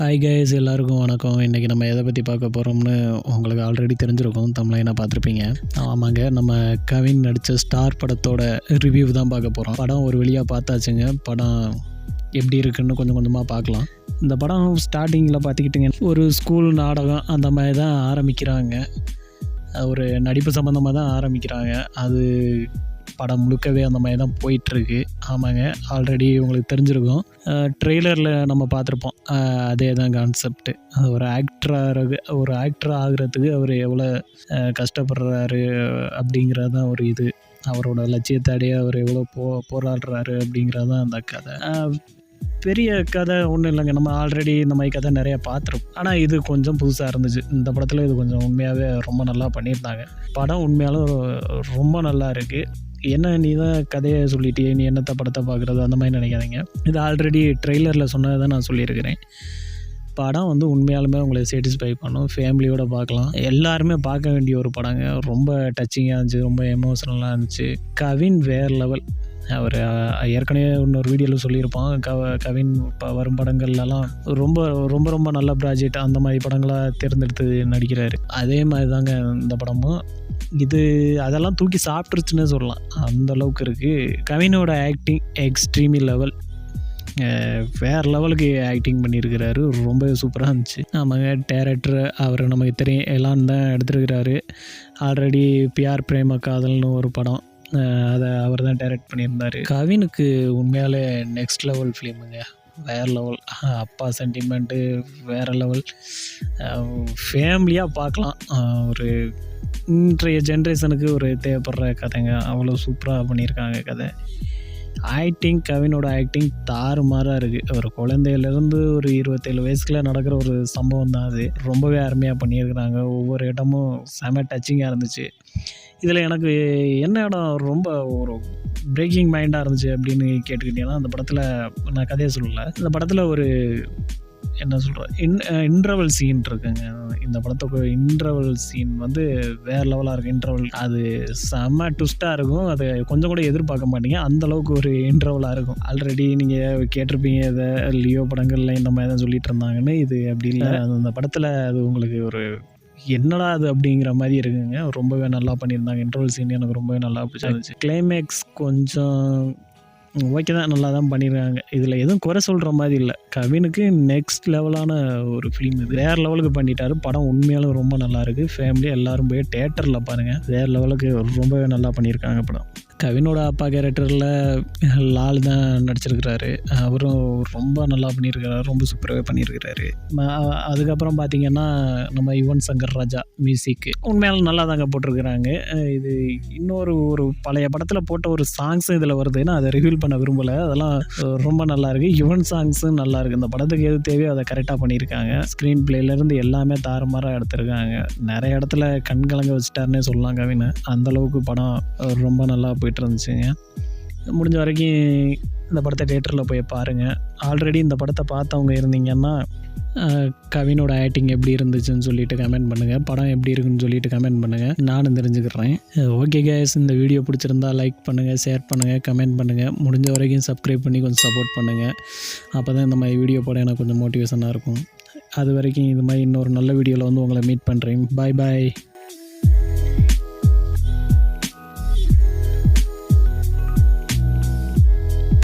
Hi guys, எல்லாருக்கும் வணக்கம். இன்றைக்கி நம்ம எதை பற்றி பார்க்க போகிறோம்னு உங்களுக்கு ஆல்ரெடி தெரிஞ்சிருக்கும், தமிழ்லைனா பார்த்துருப்பீங்க. ஆமாங்க, நம்ம கவின் நடித்த ஸ்டார் படத்தோட ரிவ்யூ தான் பார்க்க போகிறோம். படம் ஒரு வழியாக பார்த்தாச்சுங்க. படம் எப்படி இருக்குன்னு கொஞ்சம் கொஞ்சமாக பார்க்கலாம். இந்த படம் ஸ்டார்டிங்கில் பார்த்துக்கிட்டிங்க, ஒரு ஸ்கூல் நாடகம் அந்த மாதிரி தான் ஆரம்பிக்கிறாங்க. ஒரு நடிப்பு சம்மந்தமாக தான் ஆரம்பிக்கிறாங்க. அது படம் முழுக்கவே அந்த மாதிரி தான் போயிட்டுருக்கு. ஆமாங்க, ஆல்ரெடி உங்களுக்கு தெரிஞ்சிருக்கும். ட்ரெய்லரில் நம்ம பார்த்துருப்போம். அதே தான் கான்செப்ட்டு. ஒரு ஆக்டர் ஆகிறதுக்கு அவர் எவ்வளோ கஷ்டப்படுறாரு அப்படிங்கிறது தான் ஒரு இது. அவரோட லட்சியத்தை அடைய அவர் எவ்வளோ போராடுறாரு அப்படிங்கிறது தான் அந்த கதை. பெரிய கதை ஒன்றும் இல்லைங்க. நம்ம ஆல்ரெடி இந்த மாதிரி கதை நிறையா பார்த்துருப்போம். ஆனால் இது கொஞ்சம் புதுசாக இருந்துச்சு. இந்த படத்தில் இது கொஞ்சம் உண்மையாகவே ரொம்ப நல்லா பண்ணியிருந்தாங்க. படம் உண்மையாலும் ரொம்ப நல்லா இருக்குது. என்ன நீ தான் கதையை சொல்லிட்டியே, நீ என்னத்தை படத்தை பார்க்குறது அந்த மாதிரி நினைக்காதீங்க. இது ஆல்ரெடி ட்ரெய்லரில் சொன்னதை தான் நான் சொல்லியிருக்கிறேன். படம் வந்து உண்மையாலுமே உங்களை சாட்டிஸ்ஃபை பண்ணும். ஃபேமிலியோடு பார்க்கலாம். எல்லாருமே பார்க்க வேண்டிய ஒரு படங்க. ரொம்ப டச்சிங்காக இருந்துச்சு, ரொம்ப எமோஷ்னலாக இருந்துச்சு. கவின் வேறு லெவல். அவர் ஏற்கனவே இன்னொரு வீடியோவில் சொல்லியிருப்பான். கவின் இப்போ வரும் படங்கள்லாம் ரொம்ப ரொம்ப ரொம்ப நல்ல ப்ராஜெக்ட் அந்த மாதிரி படங்களாக தேர்ந்தெடுத்து நடிக்கிறாரு. அதே மாதிரி தாங்க இந்த படமும். இது அதெல்லாம் தூக்கி சாப்பிட்ருச்சுன்னே சொல்லலாம், அந்தளவுக்கு இருக்குது. கவினோட ஆக்டிங் எக்ஸ்ட்ரீமி லெவல். வேறு லெவலுக்கு ஆக்டிங் பண்ணியிருக்கிறாரு. ரொம்ப சூப்பராக இருந்துச்சு. ஆமாங்க, டேரக்டர் அவர் நமக்கு தெரியும், எல்லாம் தான் எடுத்துருக்கிறாரு. ஆல்ரெடி பிஆர் பிரேம காதல்னு ஒரு படம், அதை அவர் தான் டைரக்ட் பண்ணியிருந்தார். கவினுக்கு உண்மையாலே நெக்ஸ்ட் லெவல் ஃபிலிமுங்க. வேறு லெவல். அப்பா சென்டிமெண்ட்டு வேறு லெவல். ஃபேமிலியாக பார்க்கலாம். ஒரு இன்றைய ஜென்ரேஷனுக்கு ஒரு தேவைப்படுற கதைங்க. அவ்வளோ சூப்பராக பண்ணியிருக்காங்க கதை. கவினோட ஆக்டிங் தாறுமாறாக இருக்குது. ஒரு குழந்தையிலேருந்து ஒரு 27 வயசுக்குள்ள நடக்கிற ஒரு சம்பவம் தான் அது. ரொம்பவே அருமையாக பண்ணியிருக்கிறாங்க. ஒவ்வொரு இடமும் செம டச்சிங்காக இருந்துச்சு. இதில் எனக்கு என்ன இடம் ரொம்ப ஒரு பிரேக்கிங் மைண்டாக இருந்துச்சு அப்படின்னு கேட்டுக்கிட்டிங்கன்னா, அந்த படத்தில் நான் கதையை சொல்லலை. இந்த படத்தில் ஒரு என்ன சொல்கிறேன், இன்டர்வல் சீன் இருக்குங்க. இந்த படத்துக்கு இன்டர்வல் சீன் வந்து வேறு லெவலாக இருக்குது. இன்டர்வல் அது செம்ம ட்விஸ்ட்டாக இருக்கும். அதை கொஞ்சம் கூட எதிர்பார்க்க மாட்டீங்க, அந்தளவுக்கு ஒரு இன்டர்வலாக இருக்கும். ஆல்ரெடி நீங்கள் கேட்டிருப்பீங்க, இதை லியோ படங்களில் இந்த மாதிரி தான் சொல்லிட்டு இருந்தாங்கன்னு. இது அப்படி இல்லை. அந்த படத்தில் அது உங்களுக்கு ஒரு என்னடா அது அப்படிங்கிற மாதிரி இருக்குங்க. ரொம்பவே நல்லா பண்ணியிருந்தாங்க. இன்டர்வல் சீன் எனக்கு ரொம்பவே நல்லா பிடிச்சிருந்துச்சு. கிளைமேக்ஸ் கொஞ்சம் ஓகே தான், நல்லா தான் பண்ணியிருக்காங்க. இதில் எதுவும் குறை சொல்கிற மாதிரி இல்லை. கவினுக்கு நெக்ஸ்ட் லெவலான ஒரு ஃபிலிம் இது. வேறு லெவலுக்கு பண்ணிட்டாரு. படம் உண்மையாலும் ரொம்ப நல்லா இருக்குது. ஃபேமிலி எல்லோரும் போய் தேட்டரில் பாருங்கள். வேறு லெவலுக்கு ரொம்பவே நல்லா பண்ணியிருக்காங்க படம். கவினோட அப்பா கேரக்டரில் லால் தான் நடிச்சிருக்கிறாரு. அவரும் ரொம்ப நல்லா பண்ணியிருக்கிறாரு. ரொம்ப சூப்பராகவே பண்ணியிருக்கிறாரு. அதுக்கப்புறம் பார்த்திங்கன்னா, நம்ம யுவன் சங்கர் ராஜா மியூசிக்கு உண்மையாலும் நல்லா தாங்க போட்டிருக்கிறாங்க. இது இன்னொரு பழைய படத்தில் போட்ட ஒரு சாங்ஸும் இதில் வருதுன்னா அதை ரிவீல் பண்ண விரும்பலை. அதெல்லாம் ரொம்ப நல்லாயிருக்கு. யுவன் சாங்ஸும் நல்லாயிருக்கு. இந்த படத்துக்கு எது தேவையோ அதை கரெக்டாக பண்ணியிருக்காங்க. ஸ்க்ரீன் பிளேலேருந்து எல்லாமே தாறுமாறாக எடுத்திருக்காங்க. நிறைய இடத்துல கண்கலங்க வச்சுட்டாருன்னே சொல்லலாம் கவினை. அந்தளவுக்கு படம் ரொம்ப நல்லா போயிட்டு இருந்துச்சுங்க. முடிஞ்ச வரைக்கும் இந்த படத்தை தியேட்டரில் போய் பாருங்கள். ஆல்ரெடி இந்த படத்தை பார்த்தவங்க இருந்தீங்கன்னா, கவினோட ஆக்டிங் எப்படி இருந்துச்சுன்னு சொல்லிட்டு கமெண்ட் பண்ணுங்கள். படம் எப்படி இருக்குன்னு சொல்லிட்டு கமெண்ட் பண்ணுங்கள், நானும் தெரிஞ்சுக்கிறேன். ஓகே கைஸ், இந்த வீடியோ பிடிச்சிருந்தா லைக் பண்ணுங்கள், ஷேர் பண்ணுங்கள், கமெண்ட் பண்ணுங்கள். முடிஞ்ச வரைக்கும் சப்ஸ்கிரைப் பண்ணி கொஞ்சம் சப்போர்ட் பண்ணுங்கள். அப்போ தான் இந்த மாதிரி வீடியோ போட எனக்கு கொஞ்சம் மோட்டிவேஷனாக இருக்கும். அது வரைக்கும் இது மாதிரி இன்னொரு நல்ல வீடியோவில் வந்து உங்களை மீட் பண்ணுறேன். பாய் பாய்.